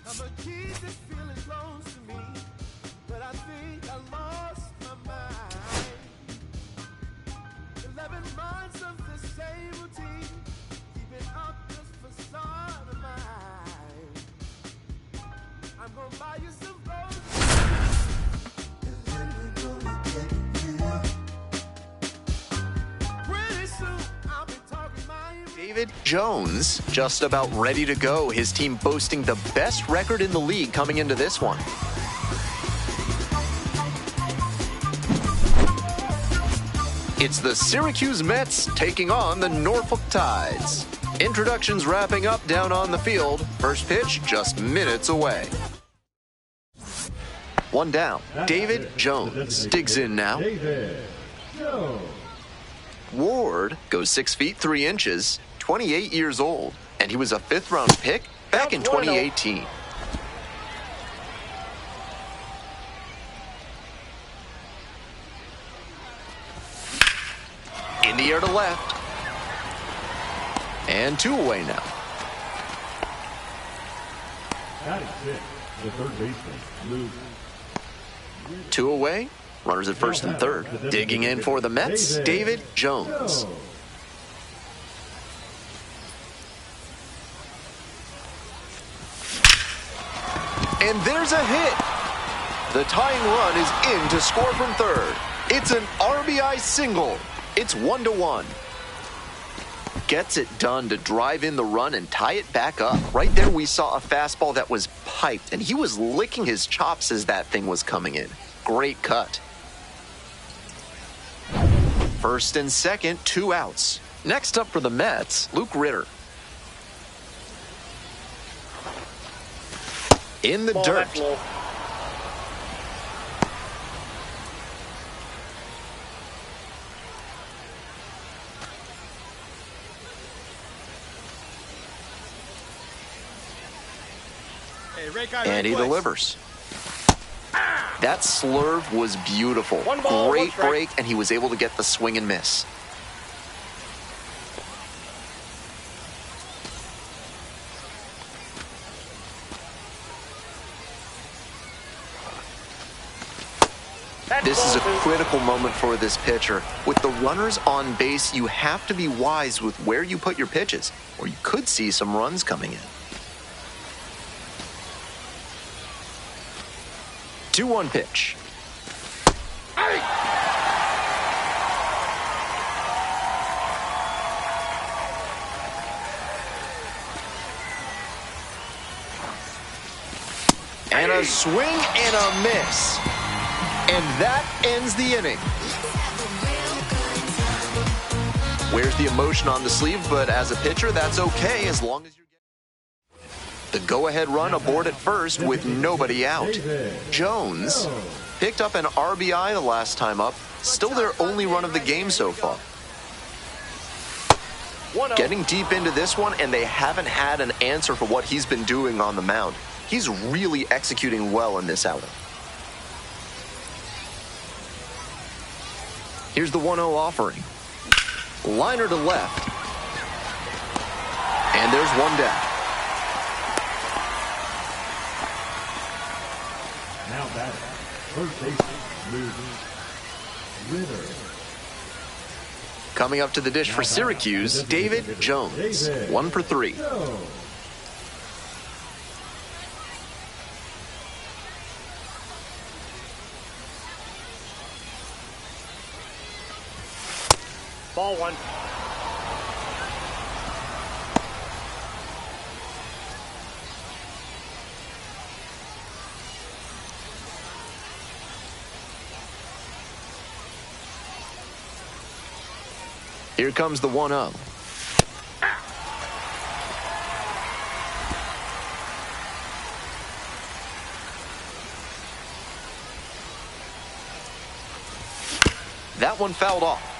I'm a kid that's feeling close to me, but I think I lost my mind. 11 months of the same routine, keeping up this facade of mine. I'm gonna buy you some roses, and then we're gonna get real. Pretty soon I'll be talking my David Jones just about ready to go. His team boasting the best record in the league coming into this one. It's the Syracuse Mets taking on the Norfolk Tides. Introductions wrapping up down on the field. First pitch just minutes away. One down. David Jones digs in now. Ward goes 6 feet 3 inches, 28 years old, and he was a 5th-round pick back in 2018. In the air to left. And 2 away now. Batting 6, the third baseman, Luke. 2 away. Runners at first and third. Digging in for the Mets, David Jones. And there's a hit. The tying run is in to score from third. It's an RBI single. It's 1-1. Gets it done to drive in the run and tie it back up. Right there we saw a fastball that was piped, and he was licking his chops as that thing was coming in. Great cut. First and second, 2 outs. Next up for the Mets, Luke Ritter. In the dirt. And he delivers. That slurve was beautiful. Great break, and he was able to get the swing and miss. This is a critical moment for this pitcher. With the runners on base, you have to be wise with where you put your pitches, or you could see some runs coming in. 2-1 pitch. And a swing and a miss. And that ends the inning. Wears the emotion on the sleeve, but as a pitcher, that's okay as long as you're getting the go-ahead run aboard at first with nobody out. Jones picked up an RBI the last time up, still their only run of the game so far. Getting deep into this one, and they haven't had an answer for what he's been doing on the mound. He's really executing well in this outing. Here's the 1-0 offering. Liner to left. And there's one down. Now batting, first baseman, Ritter. Coming up to the dish for Syracuse, David Jones. 1 for 3. Ball 1. Here comes the 1-0. That one fouled off.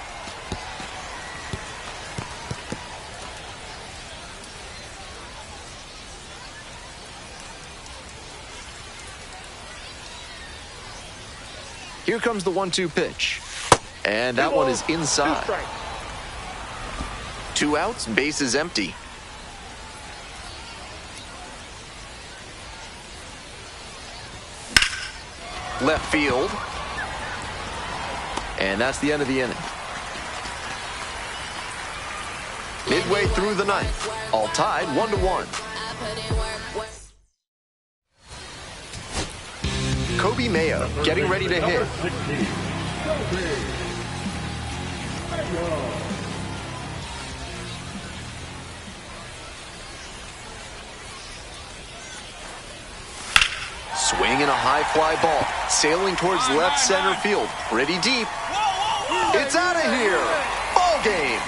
Here comes the 1-2 pitch. And that one is inside. 2 outs, base is empty. Left field. And that's the end of the inning. Midway through the ninth, all tied 1-1. Kobe Mayo getting ready to hit. Swinging a high fly ball, sailing towards left center field, pretty deep. It's out of here. Ball game.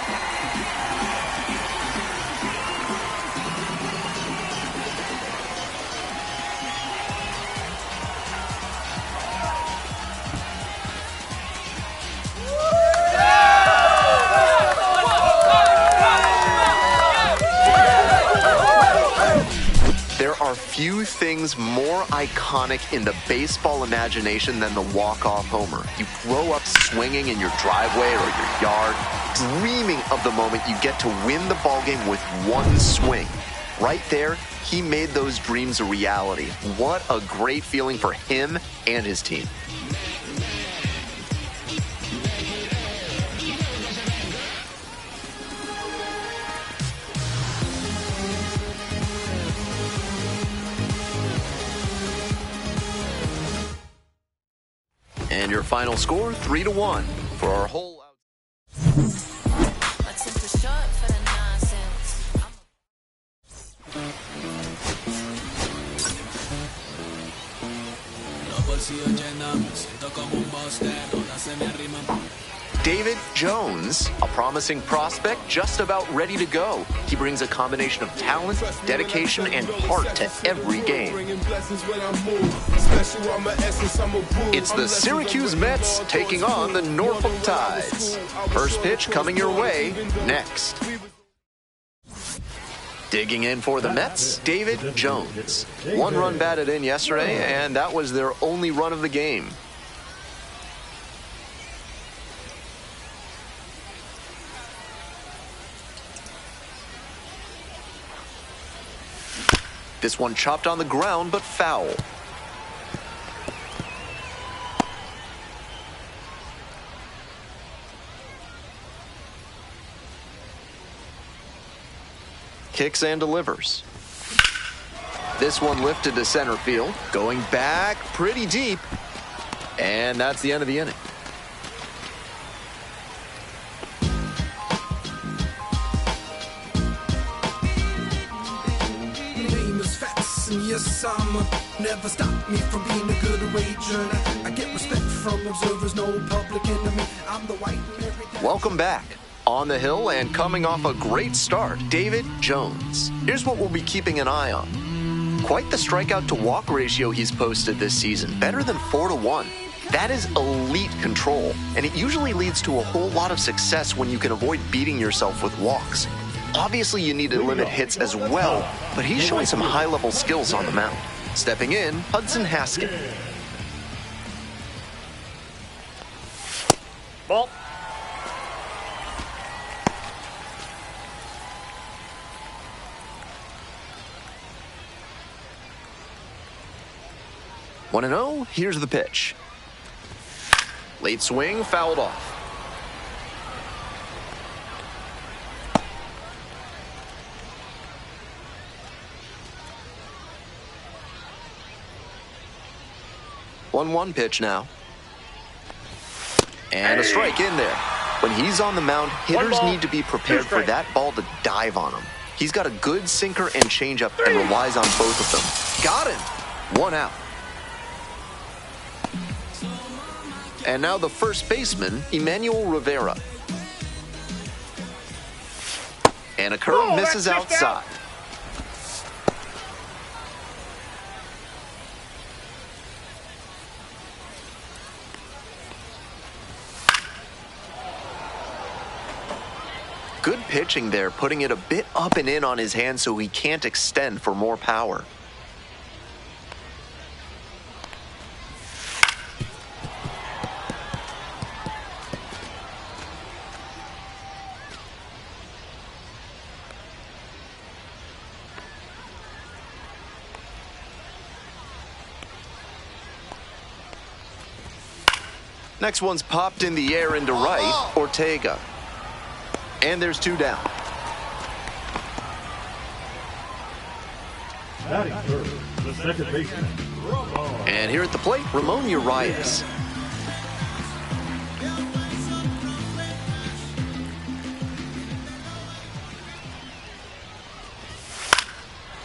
There are few things more iconic in the baseball imagination than the walk-off homer. You grow up swinging in your driveway or your yard, dreaming of the moment you get to win the ballgame with one swing. Right there, he made those dreams a reality. What a great feeling for him and his team. And your final score, 3-1 for our whole out. David Jones, a promising prospect just about ready to go. He brings a combination of talent, dedication, and heart to every game. It's the Syracuse Mets taking on the Norfolk Tides. First pitch coming your way next. Digging in for the Mets, David Jones. 1 run batted in yesterday, and that was their only run of the game. This one chopped on the ground, but foul. Kicks and delivers. This one lifted to center field, going back pretty deep. And that's the end of the inning. Yes, I'ma never stop me from being a good wager. I get respect from from observers, no public enemy. I'm the white and everything. Welcome back. On the hill and coming off a great start, David Jones. Here's what we'll be keeping an eye on. Quite the strikeout to walk ratio he's posted this season, better than 4-1. That is elite control, and it usually leads to a whole lot of success when you can avoid beating yourself with walks. Obviously, you need to limit hits as well, but he's showing some high-level skills on the mound. Stepping in, Hudson Haskett. Ball. One and 0, here's the pitch. Late swing, fouled off. One pitch now. And a strike in there. When he's on the mound, hitters need to be prepared for that ball to dive on him. He's got a good sinker and changeup and relies on both of them. Got him. One out. And now the first baseman, Emmanuel Rivera. And a curve misses outside. Good pitching there, putting it a bit up and in on his hand so he can't extend for more power. Next one's popped in the air into right, Ortega. And there's two down. Batting third, the second baseman, Ramon. And here at the plate, Ramon Urias.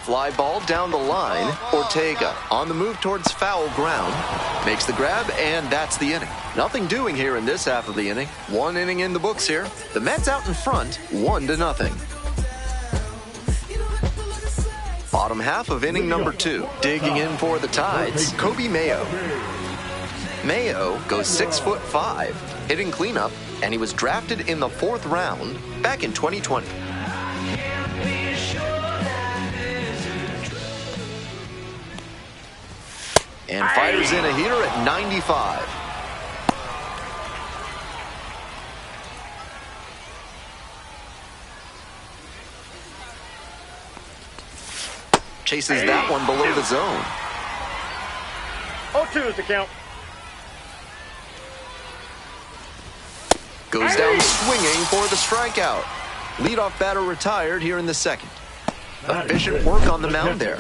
Fly ball down the line, Ortega on the move towards foul ground. Makes the grab, and that's the inning. Nothing doing here in this half of the inning. One inning in the books here. The Mets out in front, 1-0. Bottom half of inning number 2. Digging in for the Tides, Kobe Mayo. Mayo goes 6'5", hitting cleanup, and he was drafted in the 4th round back in 2020. And fires in a heater at 95. Chases that one below the zone. 0-2 is the count. Goes down swinging for the strikeout. Leadoff batter retired here in the second. Efficient work on the mound there.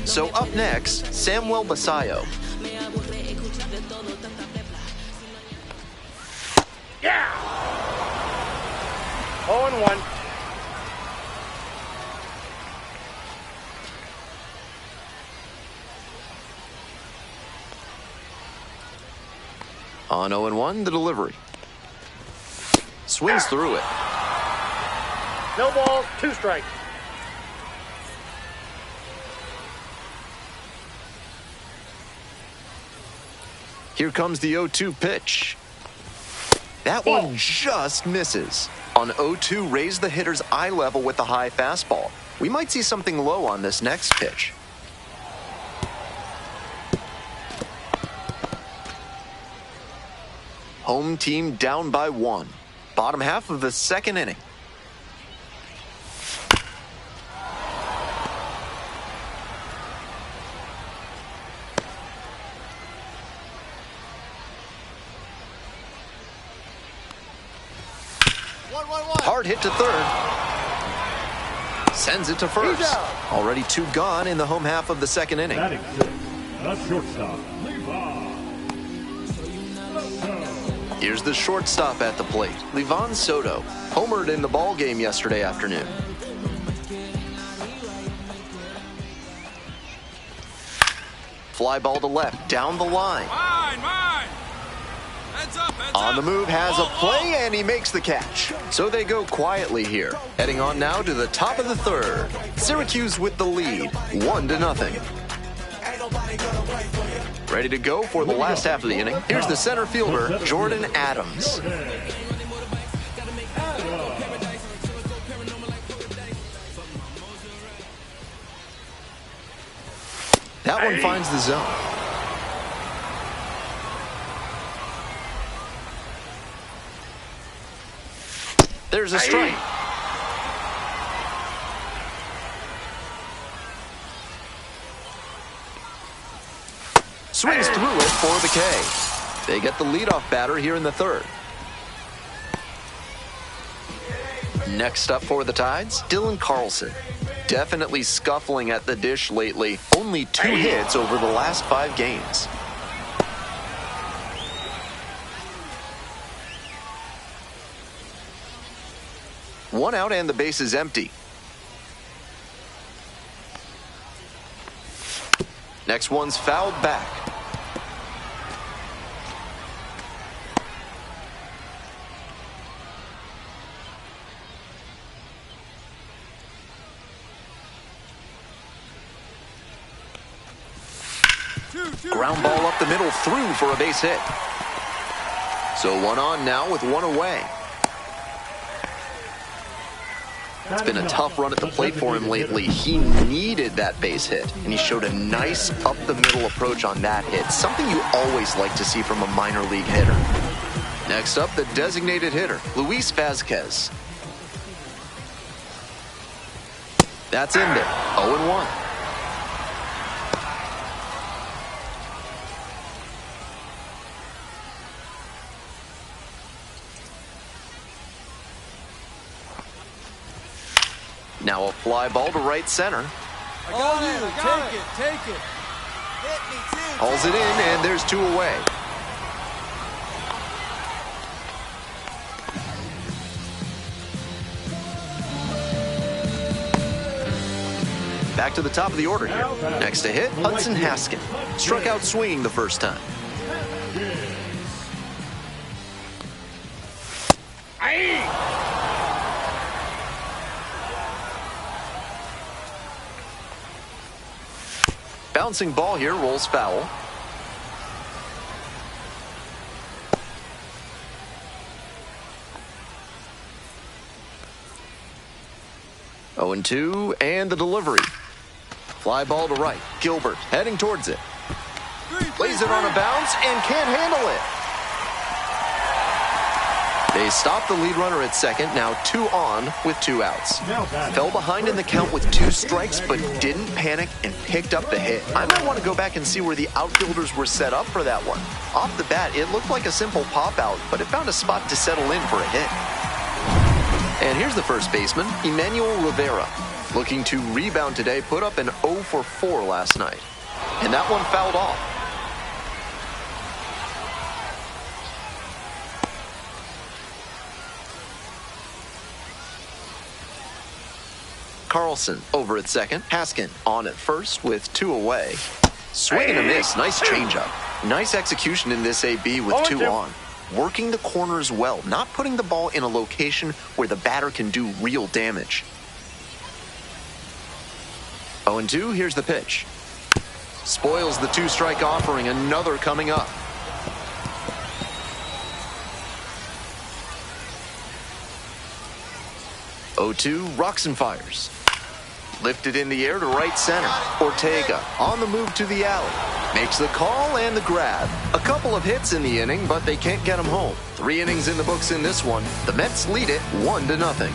So up next, Samuel Basayo. Yeah! 0-1. On 0-1, the delivery. Swings through it. No balls, 2 strikes. Here comes the 0-2 pitch. That one just misses. On 0-2, raise the hitter's eye level with the high fastball. We might see something low on this next pitch. Home team down by 1. Bottom half of the second inning. Hard hit to third. Sends it to first. Already 2 gone in the home half of the second inning. Batting sixth, the shortstop, Levi. Here's the shortstop at the plate, Livan Soto, homered in the ball game yesterday afternoon. Fly ball to left, down the line. Mine. Heads up. On the move, has a play, and he makes the catch. So they go quietly here. Heading on now to the top of the third. Syracuse with the lead, 1-0. Ready to go for the last half of the inning. Here's the center fielder, Jordan Adams. That one finds the zone. There's a strike. Swings through it for the K. They get the leadoff batter here in the third. Next up for the Tides, Dylan Carlson. Definitely scuffling at the dish lately. Only 2 hits over the last 5 games. One out and the base is empty. Next one's fouled back. Ground ball up the middle, through for a base hit. So 1 on now with 1 away. It's been a tough run at the plate for him lately. He needed that base hit, and he showed a nice up-the-middle approach on that hit, something you always like to see from a minor league hitter. Next up, the designated hitter, Luis Vazquez. That's in there, 0-1. Now a fly ball to right center. Take it. Hit me too. Hauls it in, and there's 2 away. Back to the top of the order here. Next to hit, Hudson Haskin. Struck out swinging the first time. Bouncing ball here, rolls foul. Oh, 0-2, and the delivery. Fly ball to right. Gilbert heading towards it. Lays it on a bounce and can't handle it. They stop the lead runner at second, now 2 on with 2 outs. Fell behind in the count with 2 strikes, but didn't panic and picked up the hit. I might want to go back and see where the outfielders were set up for that one. Off the bat, it looked like a simple pop out, but it found a spot to settle in for a hit. And here's the first baseman, Emmanuel Rivera. Looking to rebound today, put up an 0-for-4 last night. And that one fouled off. Carlson over at second. Haskin on at first with 2 away. Swing and a miss. Nice changeup. Nice execution in this AB with 2 on. Working the corners well, not putting the ball in a location where the batter can do real damage. 0-2, here's the pitch. Spoils the 2-strike offering, another coming up. Rocks and fires. Lifted in the air to right center. Ortega on the move to the alley. Makes the call and the grab. A couple of hits in the inning, but they can't get him home. 3 innings in the books in this one. The Mets lead it 1-0.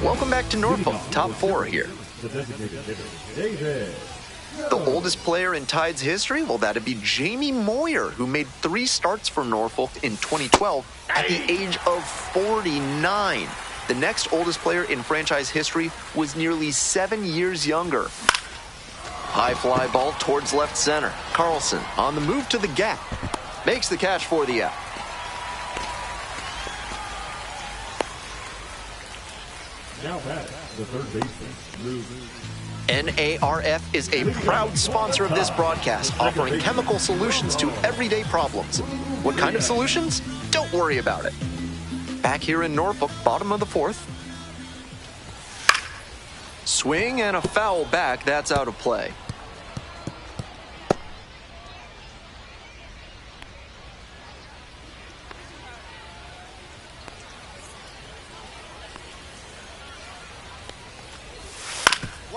Welcome back to Norfolk. Top 4 here. The oldest player in Tides history? Well, that'd be Jamie Moyer, who made 3 starts for Norfolk in 2012 at the age of 49. The next oldest player in franchise history was nearly 7 years younger. High fly ball towards left center. Carlson on the move to the gap. Makes the catch for the out. Now batting, the third baseman, Lou. NARF is a proud sponsor of this broadcast, offering chemical solutions to everyday problems. What kind of solutions? Don't worry about it. Back here in Norfolk, bottom of the fourth. Swing and a foul back. That's out of play.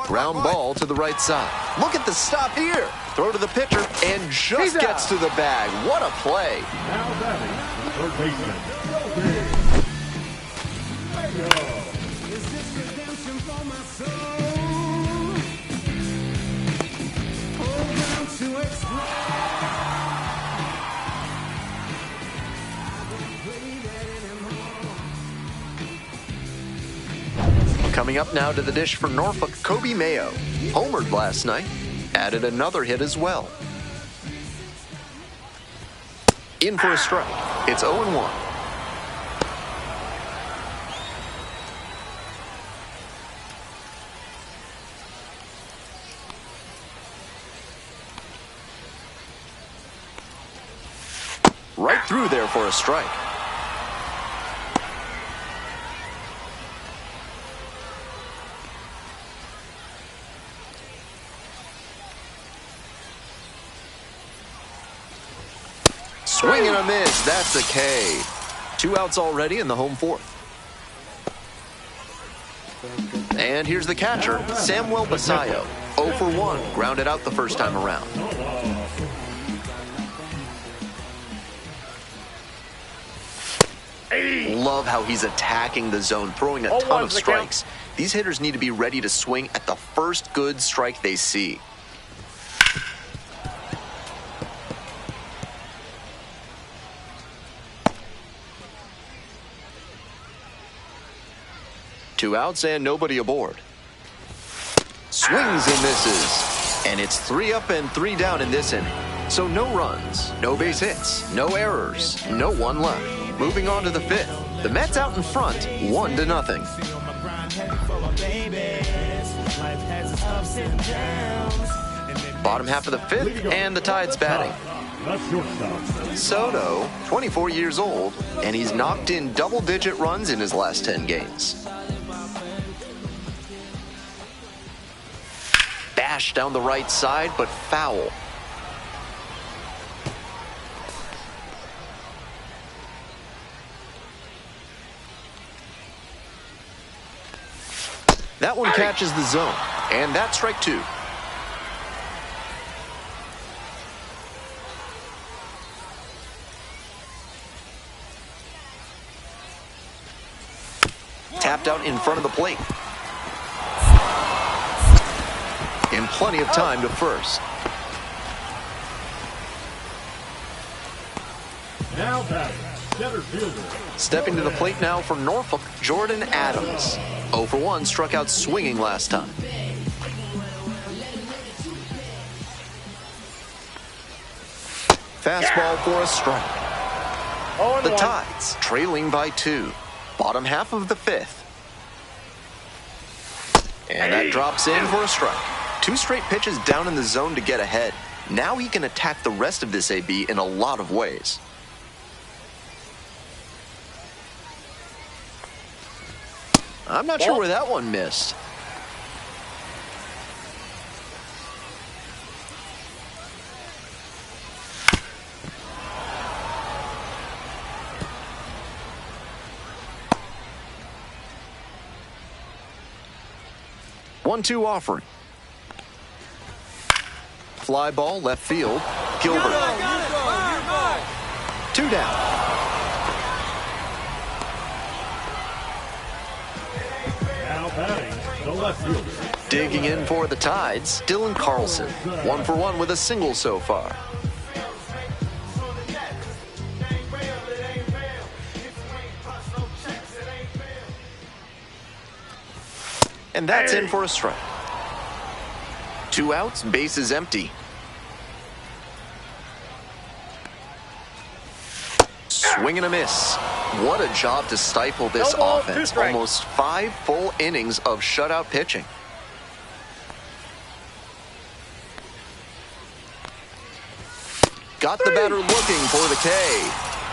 Ground ball to the right side. Look at the stop here. Throw to the pitcher and just gets to the bag. What a play. Now batting, the third baseman, Is this redemption for my soul? Hold on to explode. I don't play that anymore. Coming up now to the dish for Norfolk, Kobe Mayo. Homered last night. Added another hit as well. In for a strike. It's 0-1. Right through there for a strike. Swing and a miss. That's a K. 2 outs already in the home fourth. And here's the catcher, Samuel Basayo. 0 for 1. Grounded out the first time around. Love how he's attacking the zone, throwing a ton of strikes. These hitters need to be ready to swing at the first good strike they see. Two outs and nobody aboard. Swings and misses. And it's 3 up and 3 down in this inning. So no runs, no base hits, no errors, no one left. Moving on to the fifth. The Mets out in front, 1-0. Bottom half of the fifth, and the Tide's batting. That's shortstop. Soto, 24 years old, and he's knocked in double-digit runs in his last 10 games. Bash down the right side, but foul. That one catches the zone, and that's strike 2. Tapped out in front of the plate. And plenty of time to first. Now batting, center fielder. Stepping to the plate now for Norfolk, Jordan Adams. 0 for 1, struck out swinging last time. Fastball for a strike. The Tides trailing by 2. Bottom half of the fifth. And that drops in for a strike. 2 straight pitches down in the zone to get ahead. Now he can attack the rest of this AB in a lot of ways. I'm not sure where that one missed. One-two offering. Fly ball left field. Gilbert. 2 down. Now batting, the left fielder. Digging in for the Tides, Dylan Carlson. 1 for 1 with a single so far. And that's in for a strike. 2 outs, bases empty. Swing and a miss. What a job to stifle this No ball, 2 offense. strikes. Almost 5 full innings of shutout pitching. Got the batter looking for the K.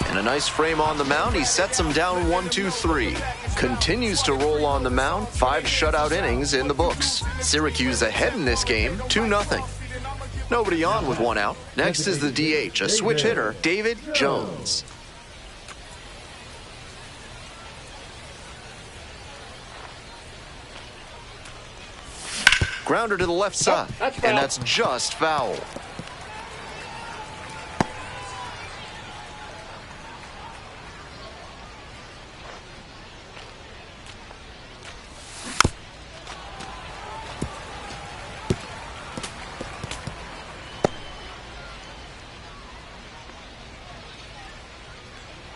And a nice frame on the mound. He sets him down 1-2-3. Continues to roll on the mound. 5 shutout innings in the books. Syracuse ahead in this game, 2-0. Nobody on with 1 out. Next is the DH, a switch hitter, David Jones. Grounder to the left side, that's foul. and that's just foul.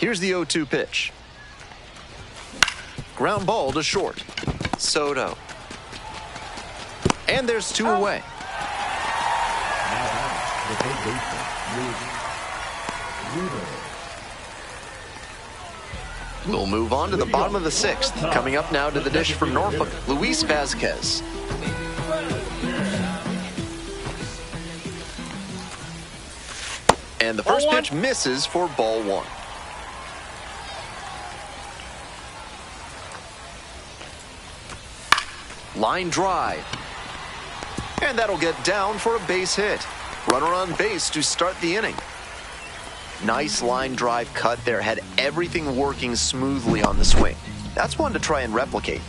Here's the 0-2 pitch. Ground ball to short. Soto. And there's 2 away. The third baseman, Luis Rivera. We'll move on to the bottom of the 6th. Coming up now to the dish from Norfolk, Luis Vazquez. And the first Ball 1. pitch misses for ball 1. Line drive. And that'll get down for a base hit. Runner on base to start the inning. Nice line drive cut there. Had everything working smoothly on the swing. That's one to try and replicate.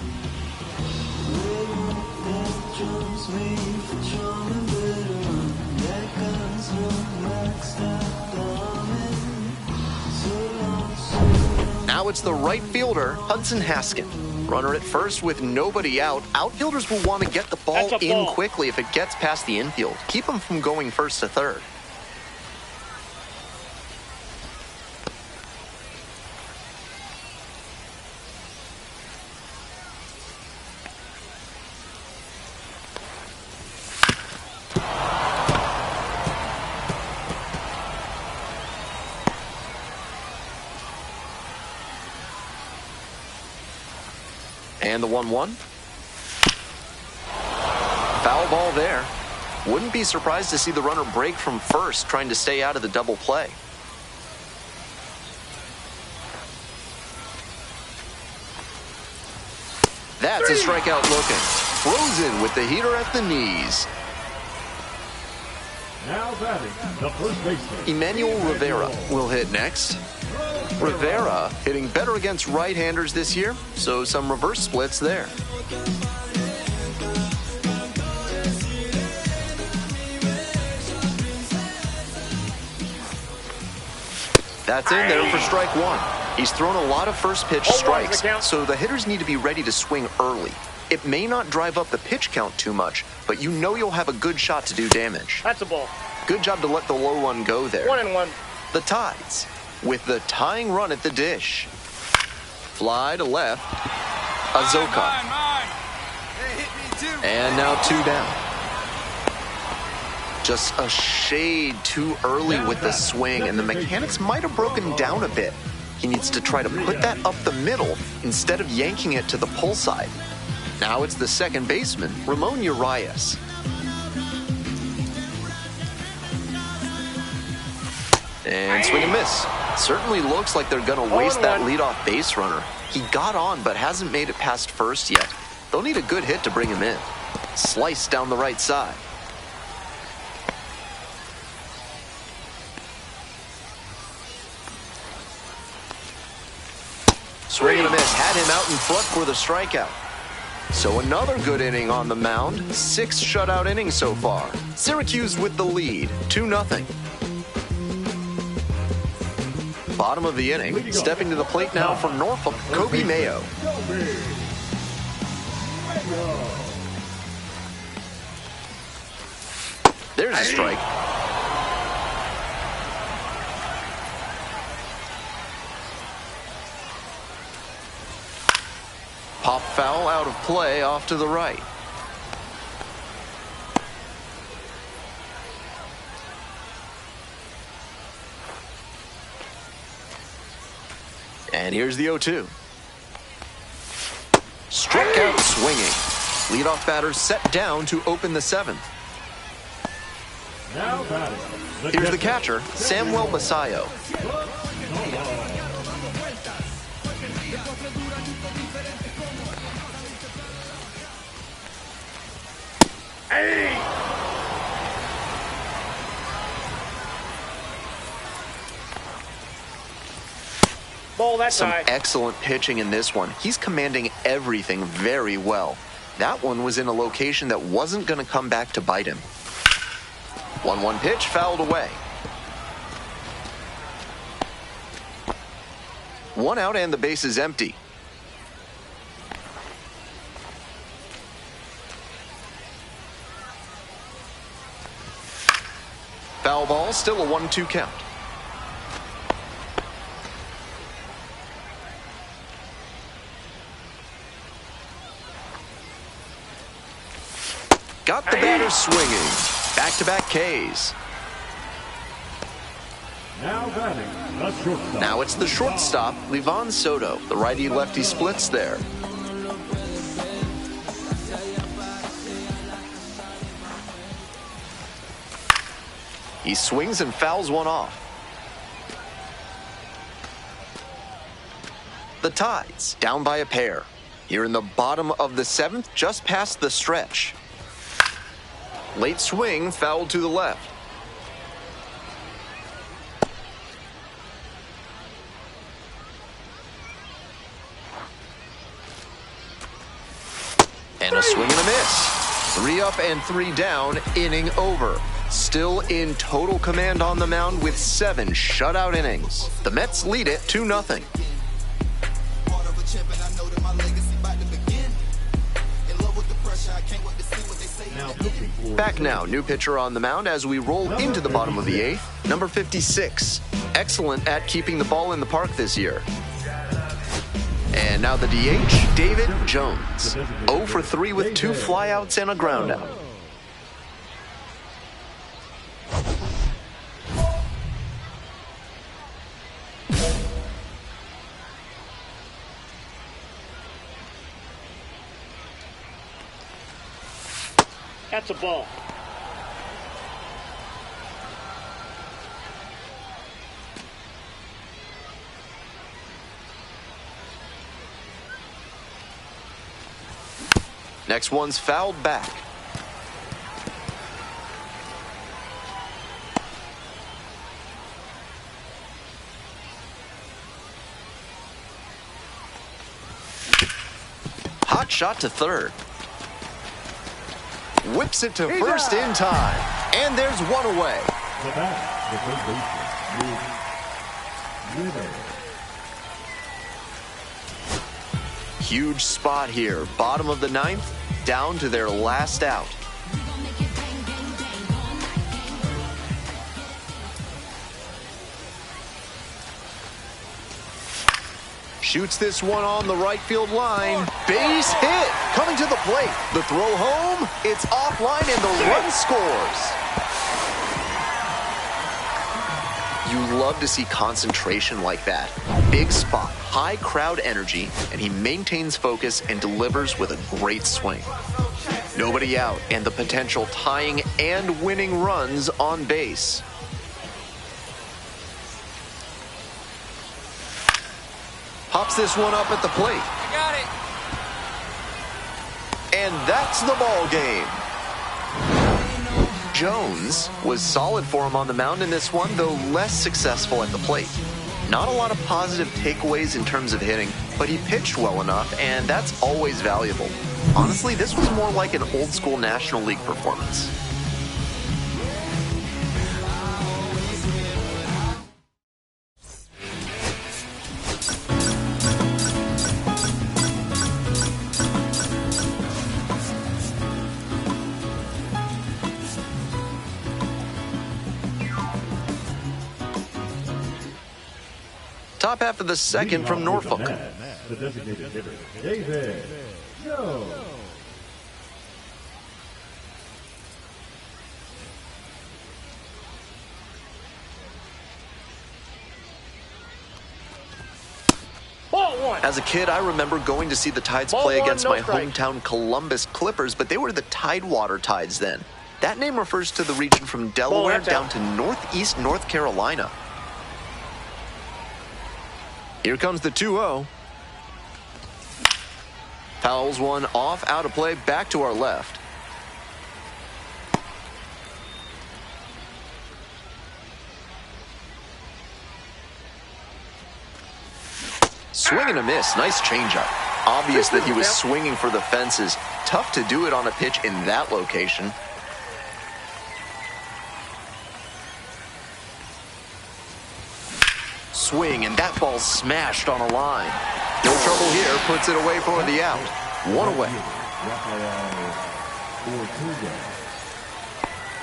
Now it's the right fielder, Hudson Haskin. Runner at first with nobody out. Outfielders will want to get the ball That's a in ball. quickly if it gets past the infield. Keep them from going first to third. And the 1-1. Foul ball there. Wouldn't be surprised to see the runner break from first, trying to stay out of the double play. That's a strikeout looking. Frozen with the heater at the knees. Now batting, the first baseman. Emmanuel Rivera will hit next. Rivera hitting better against right-handers this year, so some reverse splits there. That's in there for strike 1. He's thrown a lot of first pitch 0-1 strikes, the count. so the hitters need to be ready to swing early. It may not drive up the pitch count too much, but you know you'll have a good shot to do damage. That's a ball. Good job to let the low one go there. 1-1. The Tides with the tying run at the dish. Fly to left. Azoka. Mine. They hit me too. And now 2 down. Just a shade too early with the swing, and the mechanics might have broken down a bit. He needs to try to put that up the middle instead of yanking it to the pull side. Now it's the second baseman, Ramon Urias. And swing and miss. Certainly looks like they're going to waste that 0-1. leadoff base runner. He got on but hasn't made it past first yet. They'll need a good hit to bring him in. Slice down the right side. Swing and a miss. Had him out in front for the strikeout. So another good inning on the mound. 6 shutout innings so far. Syracuse with the lead, 2-0. Bottom of the inning. Stepping to the plate now from Norfolk, Kobe Mayo. There's a strike. Pop foul out of play off to the right. And here's the 0-2. Struck out swinging. Leadoff batter set down to open the 7th. Now batting. Here's the catcher, Samuel Basayo. Hey! Ball that Some time. excellent pitching in this one. He's commanding everything very well. That one was in a location that wasn't going to come back to bite him. 1-1 pitch fouled away. 1 out and the base is empty. Foul ball, still a 1-2 count. Got the batter swinging. Back-to-back Ks. Now batting. The shortstop. Now it's the shortstop, Livan Soto. The righty-lefty splits there. He swings and fouls one off. The Tides down by a pair. Here in the bottom of the 7th, just past the stretch. Late swing, fouled to the left. And a swing and a miss. 3 up and 3 down, inning over. Still in total command on the mound with 7 shutout innings. The Mets lead it 2-0. Back now, new pitcher on the mound as we roll into the bottom of the 8th, number 56. Excellent at keeping the ball in the park this year. And now the DH, David Jones. 0 for 3 with 2 flyouts and a groundout. That's a ball. Next one's fouled back. Hot shot to third. Whips it to first in time. And there's one away. The bat, the third baseman, River. Huge spot here. Bottom of the 9th, down to their last out. Shoots this one on the right field line. Base hit. Coming to the plate. The throw home. It's offline and the run scores. You love to see concentration like that. Big spot, high crowd energy, and he maintains focus and delivers with a great swing. Nobody out, and the potential tying and winning runs on base. Pops this one up at the plate. I got it. And that's the ball game. Jones was solid for him on the mound in this one, though less successful at the plate. Not a lot of positive takeaways in terms of hitting, but he pitched well enough, and that's always valuable. Honestly, this was more like an old-school National League performance. Top half of the second from Norfolk. The designated hitter, David Jones. 1. As a kid, I remember going to see the Tides Ball play one, against no my strikes. hometown Columbus Clippers, but they were the Tidewater Tides then. That name refers to the region from Delaware that's down out. to northeast North Carolina. Here comes the 2-0. Fouls one off, out of play, back to our left. Swing and a miss. Nice changeup. Obvious that he was swinging for the fences. Tough to do it on a pitch in that location. Swing, and that ball smashed on a line. No trouble here. Puts it away for the out. One away.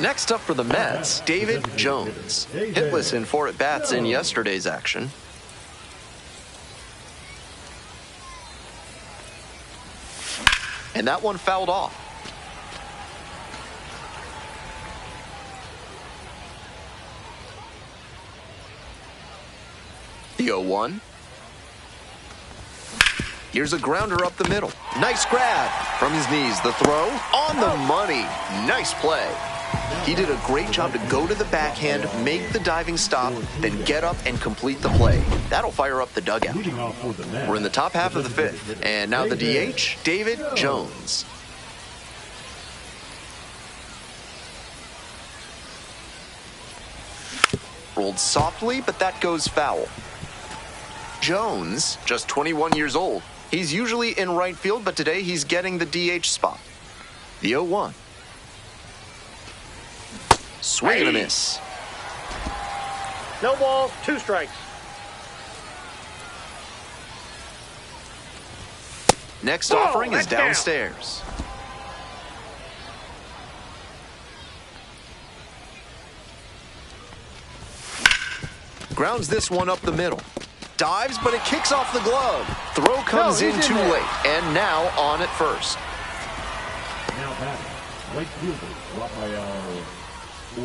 Next up for the Mets, David Jones. Hitless in 4 at-bats in yesterday's action. And that one fouled off. The 0-1. Here's a grounder up the middle. Nice grab from his knees. The throw on the money. Nice play. He did a great job to go to the backhand, make the diving stop, then get up and complete the play. That'll fire up the dugout. Leading off for the Mets. We're in the top half of the 5th. And now the DH, David Jones. Rolled softly, but that goes foul. Jones, just 21 years old. He's usually in right field, but today he's getting the DH spot. The 0-1. Swing and a miss. No balls, 2 strikes. Next Whoa, offering is that's down. downstairs. Grounds this one up the middle. Dives, but it kicks off the glove. Throw comes he's in in too there. late, and now on at first. Now batting, right fielder, Rafael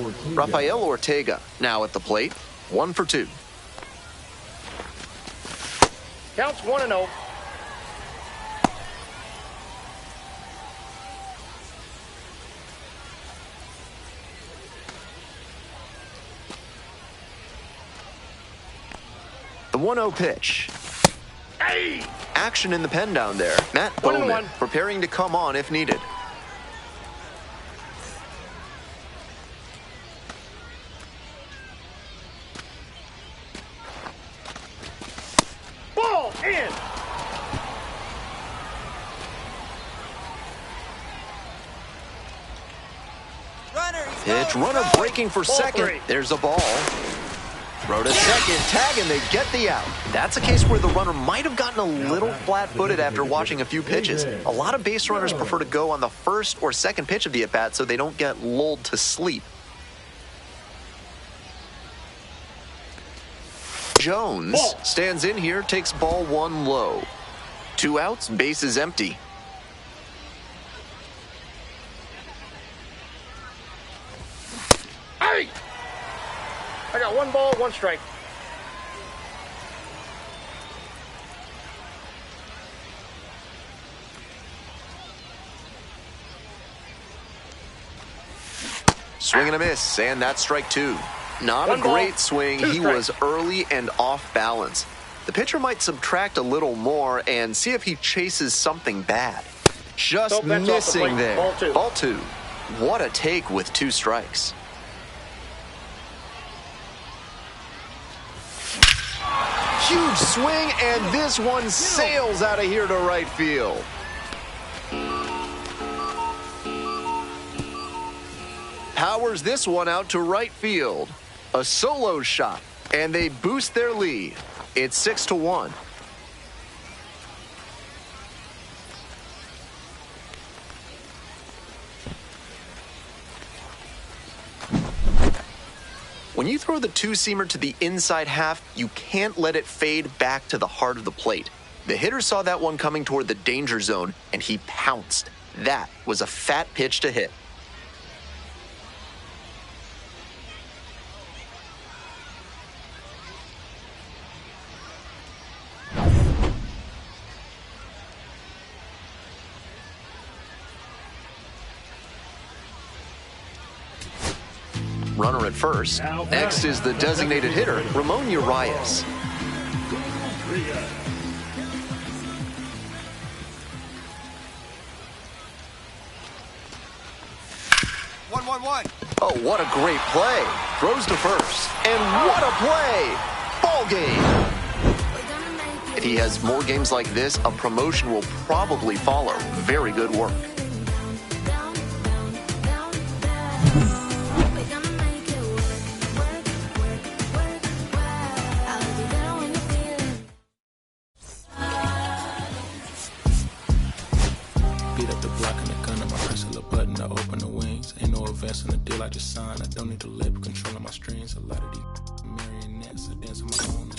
Ortega. Rafael Ortega now at the plate. 1 for 2. Counts 1-0. The 1-0 pitch. Hey! Action in the pen down there. Matt 1 and Bowman 1. preparing to come on if needed. Ball in. Runner, he's Pitch, going, runner he's going. breaking for Ball second. 3. There's a ball. Throw to second, tag, and they get the out. That's a case where the runner might have gotten a little flat-footed after watching a few pitches. A lot of base runners prefer to go on the first or second pitch of the at-bat so they don't get lulled to sleep. Jones Ball. stands in here, takes ball 1 low. 2 outs, base is empty. Hey! I got 1 ball, 1 strike. Swing and a miss, and that's strike 2. Not a 1 ball, great swing. 2 He strikes. was early and off balance. The pitcher might subtract a little more and see if he chases something bad. Just Nope, that's off the missing plate. there. Ball 2. Ball 2. What a take with 2 strikes. Huge swing, and this one sails out of here to right field. Powers this one out to right field. A solo shot, and they boost their lead. It's 6-1. When you throw the 2-seamer to the inside half, you can't let it fade back to the heart of the plate. The hitter saw that one coming toward the danger zone, and he pounced. That was a fat pitch to hit. runner at first. Next is the designated hitter, Ramon Urias. One. Oh, what a great play. Throws to first. And what a play. Ball game. If he has more games like this, a promotion will probably follow. Very good work. Beat up the block and the gun on my press a little button to open the wings. Ain't no advance on the deal I just signed. I don't need to live controlling my strings. A lot of these marionettes, I dance on my own.